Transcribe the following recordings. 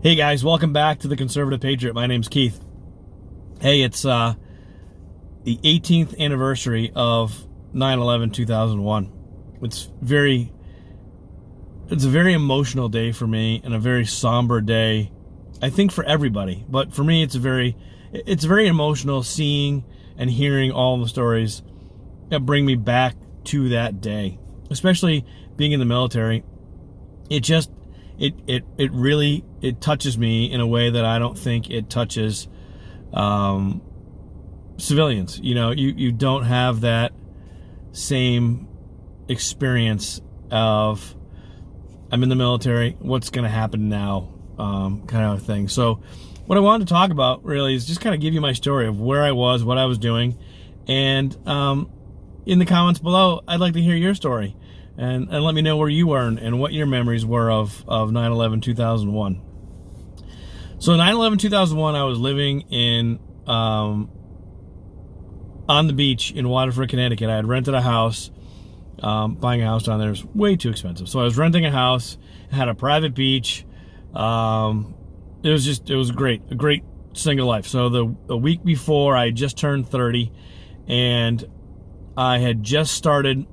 Hey guys, welcome back to the Conservative Patriot. My name's Keith. Hey, it's the 18th anniversary of 9/11/2001. It's a very emotional day for me and a very somber day, I think, for everybody. But for me, it's very emotional seeing and hearing all the stories that bring me back to that day, especially being in the military. It really touches me in a way that I don't think it touches civilians. You know, you don't have that same experience of I'm in the military, what's going to happen now, kind of thing. So what I wanted to talk about really is just kind of give you my story of where I was, what I was doing, and in the comments below, I'd like to hear your story. And let me know where you were and what your memories were of 9/11/2001. So 9/11/2001, I was living in on the beach in Waterford, Connecticut. I had rented a house. Buying a house down there is way too expensive. So I was renting a house, had a private beach. It was great, a great single life. So the week before, I had just turned 30, and I had just started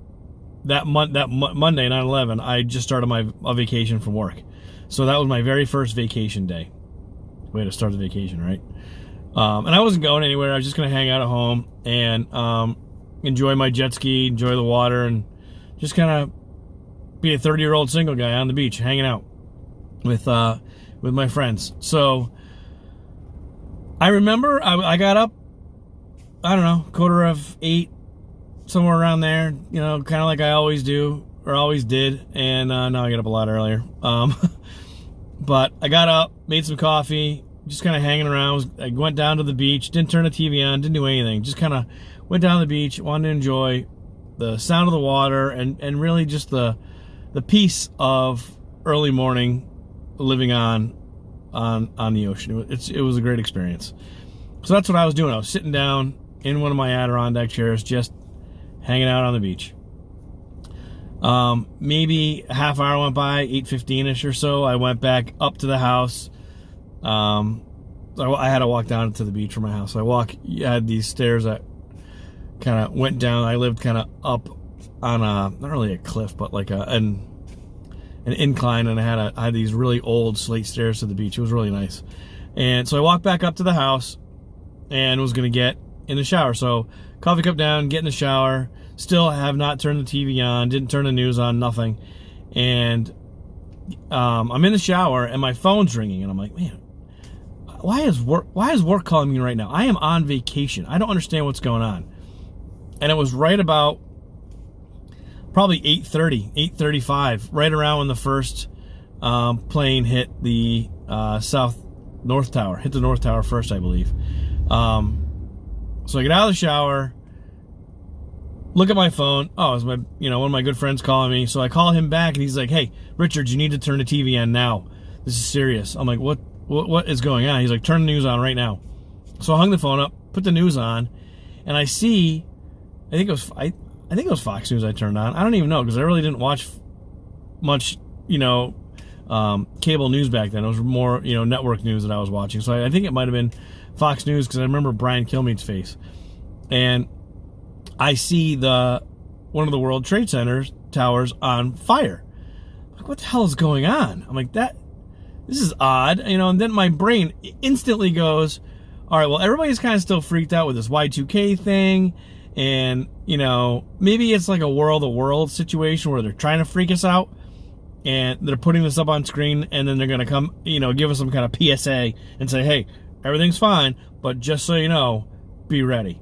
that Monday, 9/11, I just started my vacation from work. So that was my very first vacation day. Way to start the vacation, right? And I wasn't going anywhere. I was just going to hang out at home and enjoy my jet ski, enjoy the water, and just kind of be a 30-year-old single guy on the beach, hanging out with my friends. So I remember I got up, I don't know, 7:45, somewhere around there, you know, kind of like I always do, or always did, and now I get up a lot earlier. But I got up, made some coffee, just kind of hanging around. I went down to the beach, didn't turn the TV on, didn't do anything, just kind of went down to the beach, wanted to enjoy the sound of the water and really just the peace of early morning living on the ocean. It was a great experience. So that's what I was doing. I was sitting down in one of my Adirondack chairs, just hanging out on the beach. Maybe a half hour went by, 8:15-ish or so. I went back up to the house. I had to walk down to the beach from my house. I had these stairs that kind of went down. I lived kind of up on not really a cliff, but like an incline, and I had these really old slate stairs to the beach. It was really nice. And so I walked back up to the house and was going to get in the shower. So coffee cup down, get in the shower, still have not turned the TV on, didn't turn the news on, nothing. And I'm in the shower and my phone's ringing, and I'm like, man, why is work calling me right now? I am on vacation. I don't understand what's going on. And it was right about probably 8:30, 8:35, right around when the first plane hit the North Tower. Hit the North Tower first, I believe. So I get out of the shower, look at my phone. Oh, it was one of my good friends calling me. So I call him back, and he's like, "Hey, Richard, you need to turn the TV on now. This is serious." I'm like, "What is going on?" He's like, "Turn the news on right now." So I hung the phone up, put the news on, and I see, I think it was Fox News I turned on. I don't even know, because I really didn't watch much, cable news back then. It was more, network news that I was watching. So I think it might have been Fox News, because I remember Brian Kilmeade's face. And I see one of the World Trade Center towers on fire. I'm like, what the hell is going on? I'm like, this is odd, and then my brain instantly goes, all right, well, everybody's kind of still freaked out with this Y2K thing, and, maybe it's like a War of the Worlds situation where they're trying to freak us out, and they're putting this up on screen, and then they're going to come, give us some kind of PSA and say, hey, everything's fine, but just so you know, be ready.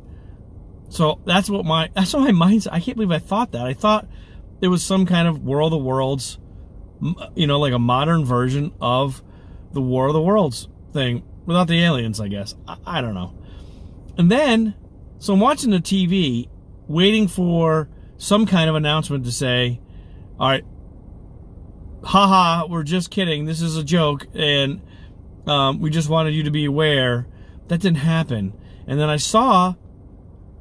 So that's what my mind's. I can't believe I thought that. I thought it was some kind of War of the Worlds, like a modern version of the War of the Worlds thing without the aliens, I guess. I don't know. And then, so I'm watching the TV, waiting for some kind of announcement to say, all right, haha, we're just kidding. This is a joke, and we just wanted you to be aware. That didn't happen. And then I saw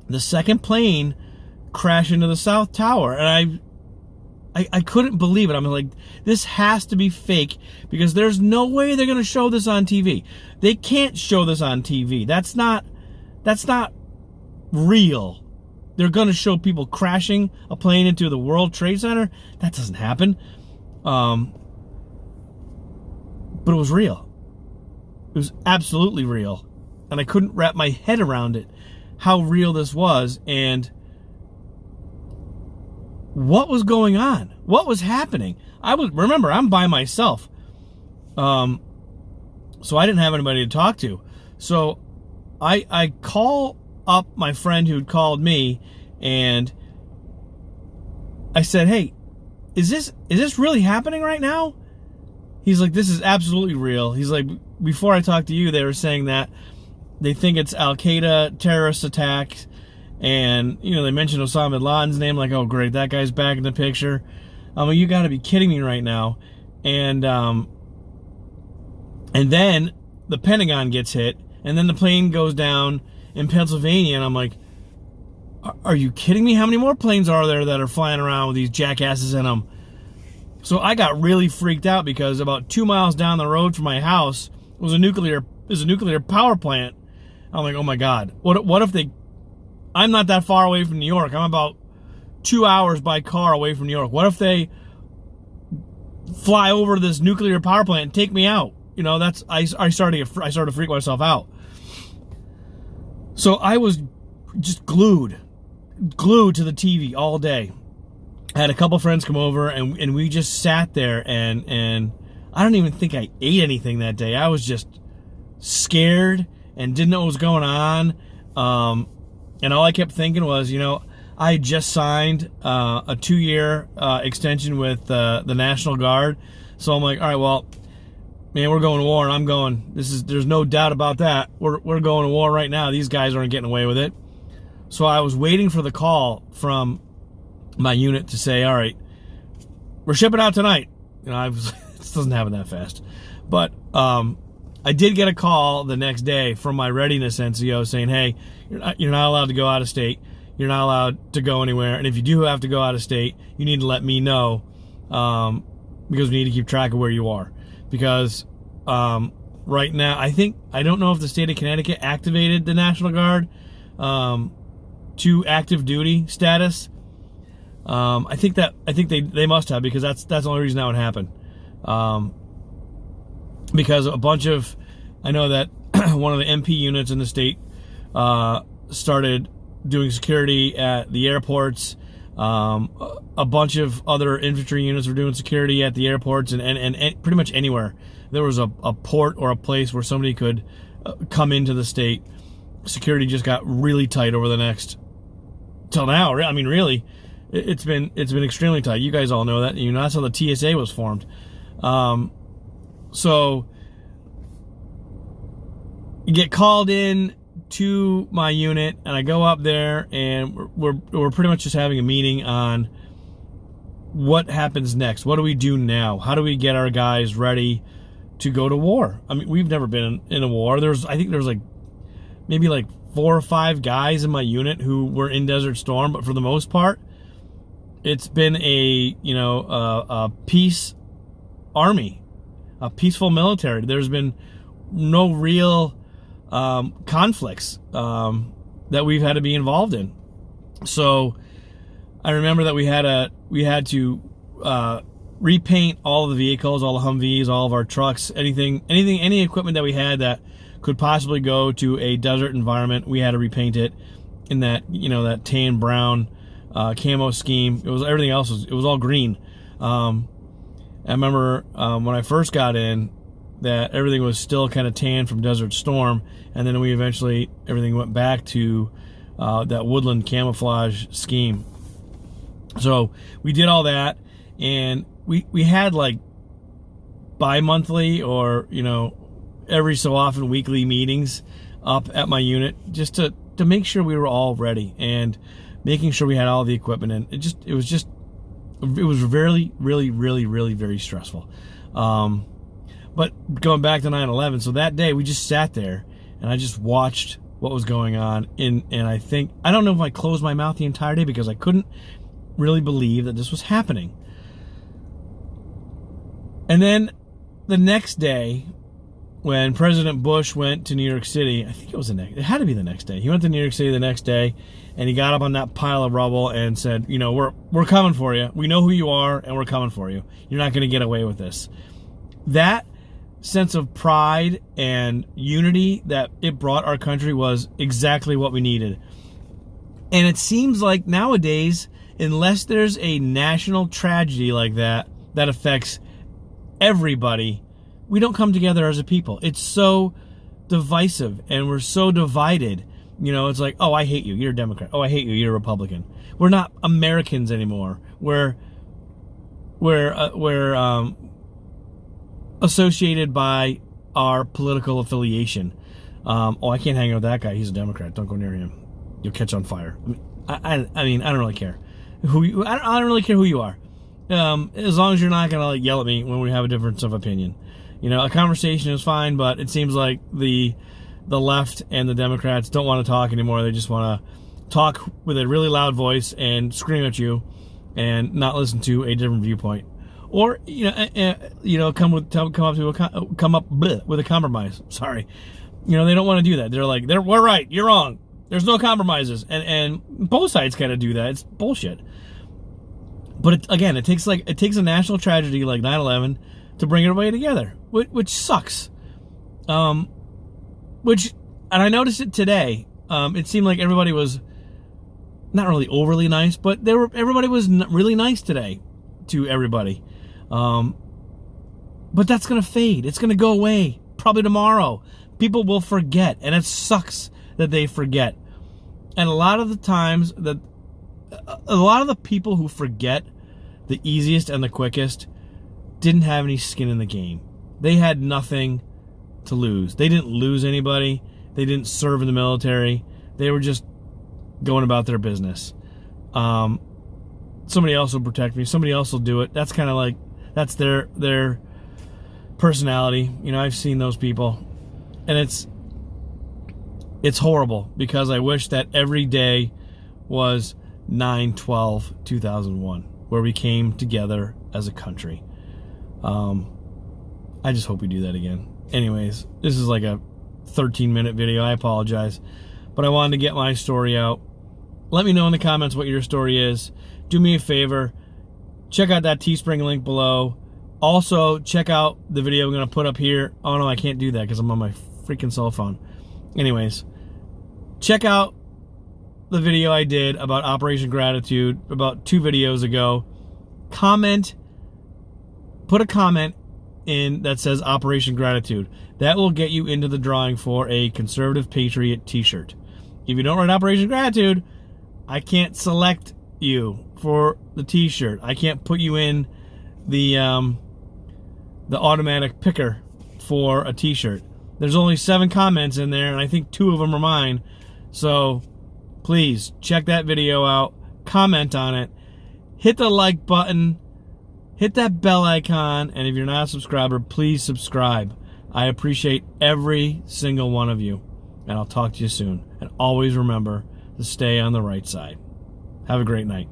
the second plane crash into the South Tower, and I couldn't believe it. I'm like, this has to be fake because there's no way they're going to show this on TV. They can't show this on TV. That's not real. They're going to show people crashing a plane into the World Trade Center. That doesn't happen. But it was real. It was absolutely real. And I couldn't wrap my head around it, how real this was, and what was going on, what was happening. Remember, I'm by myself, so I didn't have anybody to talk to. So I call up my friend who'd called me, and I said, "Hey, is this really happening right now?" He's like, "This is absolutely real." He's like, "Before I talked to you, they were saying that they think it's Al-Qaeda terrorist attacks." And, they mentioned Osama bin Laden's name, like, oh, great, that guy's back in the picture. You got to be kidding me right now. And then the Pentagon gets hit, and then the plane goes down in Pennsylvania, and I'm like, are you kidding me? How many more planes are there that are flying around with these jackasses in them? So I got really freaked out because about 2 miles down the road from my house was a nuclear power plant. I'm like, oh my God, what if they... I'm not that far away from New York. I'm about 2 hours by car away from New York. What if they fly over this nuclear power plant and take me out? I started to freak myself out. So I was just glued to the TV all day. I had a couple friends come over, and we just sat there, and I don't even think I ate anything that day. I was just scared and didn't know what was going on. And all I kept thinking was, I had just signed a 2-year extension with the National Guard. So I'm like, all right, well, man, we're going to war, and I'm going. There's no doubt about that. We're going to war right now. These guys aren't getting away with it. So I was waiting for the call from my unit to say, all right, we're shipping out tonight. It doesn't happen that fast. But I did get a call the next day from my readiness NCO saying, hey, you're not allowed to go out of state. You're not allowed to go anywhere. And if you do have to go out of state, you need to let me know because we need to keep track of where you are. Because right now, I don't know if the state of Connecticut activated the National Guard to active duty status. I think they must have, because that's the only reason that would happen. Because I know that one of the MP units in the state started doing security at the airports. A bunch of other infantry units were doing security at the airports and pretty much anywhere there was a port or a place where somebody could come into the state. Security just got really tight over the next till now. I mean, really, it's been extremely tight. You guys all know that. That's how the TSA was formed. So you get called in to my unit, and I go up there, and we're pretty much just having a meeting on what happens next. What do we do now? How do we get our guys ready to go to war? I mean, we've never been in a war. I think there's maybe 4 or 5 guys in my unit who were in Desert Storm, but for the most part, it's been a peace army, a peaceful military. There's been no real conflicts that we've had to be involved in. So I remember that we had to repaint all of the vehicles, all the Humvees, all of our trucks, any equipment that we had that could possibly go to a desert environment. We had to repaint it in that that tan brown camo scheme. Everything else was all green. I remember when I first got in, that everything was still kind of tan from Desert Storm, and then everything went back to that woodland camouflage scheme. So we did all that, and we had bi-monthly or every so often weekly meetings up at my unit just to make sure we were all ready and making sure we had all the equipment. And it was really, really, really, really very stressful. But going back to 9/11, so that day we just sat there and I just watched what was going on. And I don't know if I closed my mouth the entire day because I couldn't really believe that this was happening. And then the next day, when President Bush went to New York City, I think it had to be the next day. He went to New York City the next day, and he got up on that pile of rubble and said, we're coming for you. We know who you are, and we're coming for you. You're not going to get away with this. That sense of pride and unity that it brought our country was exactly what we needed. And it seems like nowadays, unless there's a national tragedy like that affects everybody, we don't come together as a people. It's so divisive, and we're so divided. It's like, oh, I hate you, you're a Democrat. Oh, I hate you, you're a Republican. We're not Americans anymore. We're associated by our political affiliation. I can't hang out with that guy. He's a Democrat. Don't go near him. You'll catch on fire. I mean, I don't really care I don't really care who you are, as long as you're not gonna yell at me when we have a difference of opinion. A conversation is fine, but it seems like the left and the Democrats don't want to talk anymore. They just want to talk with a really loud voice and scream at you, and not listen to a different viewpoint, or come up with a compromise. Sorry, they don't want to do that. They're like, we're right, you're wrong. There's no compromises, and both sides kind of do that. It's bullshit. But it takes a national tragedy like 9/11 to bring everybody together, which sucks. And I noticed it today. It seemed like everybody was not really overly nice, but everybody was really nice today to everybody. But that's gonna fade. It's gonna go away probably tomorrow. People will forget, and it sucks that they forget. And a lot of the times a lot of the people who forget the easiest and the quickest didn't have any skin in the game. They had nothing to lose. They didn't lose anybody. They didn't serve in the military. They were just going about their business. Somebody else will protect me. Somebody else will do it. That's kind of like, that's their personality. I've seen those people, and it's horrible, because I wish that every day was 9/12/2001, where we came together as a country. I just hope we do that again. Anyways, this is like a 13-minute video. I apologize, but I wanted to get my story out. Let me know in the comments what your story is. Do me a favor, check out that Teespring link below. Also, check out the video I'm going to put up here. Oh no, I can't do that because I'm on my freaking cell phone. Anyways, check out the video I did about Operation Gratitude about 2 videos ago. Put a comment in that says Operation Gratitude. That will get you into the drawing for a Conservative Patriot t-shirt. If you don't write Operation Gratitude, I can't select you for the t-shirt. I can't put you in the automatic picker for a t-shirt. There's only 7 comments in there, and I think 2 of them are mine. So please check that video out, comment on it, hit the like button, hit that bell icon, and if you're not a subscriber, please subscribe. I appreciate every single one of you, and I'll talk to you soon. And always remember to stay on the right side. Have a great night.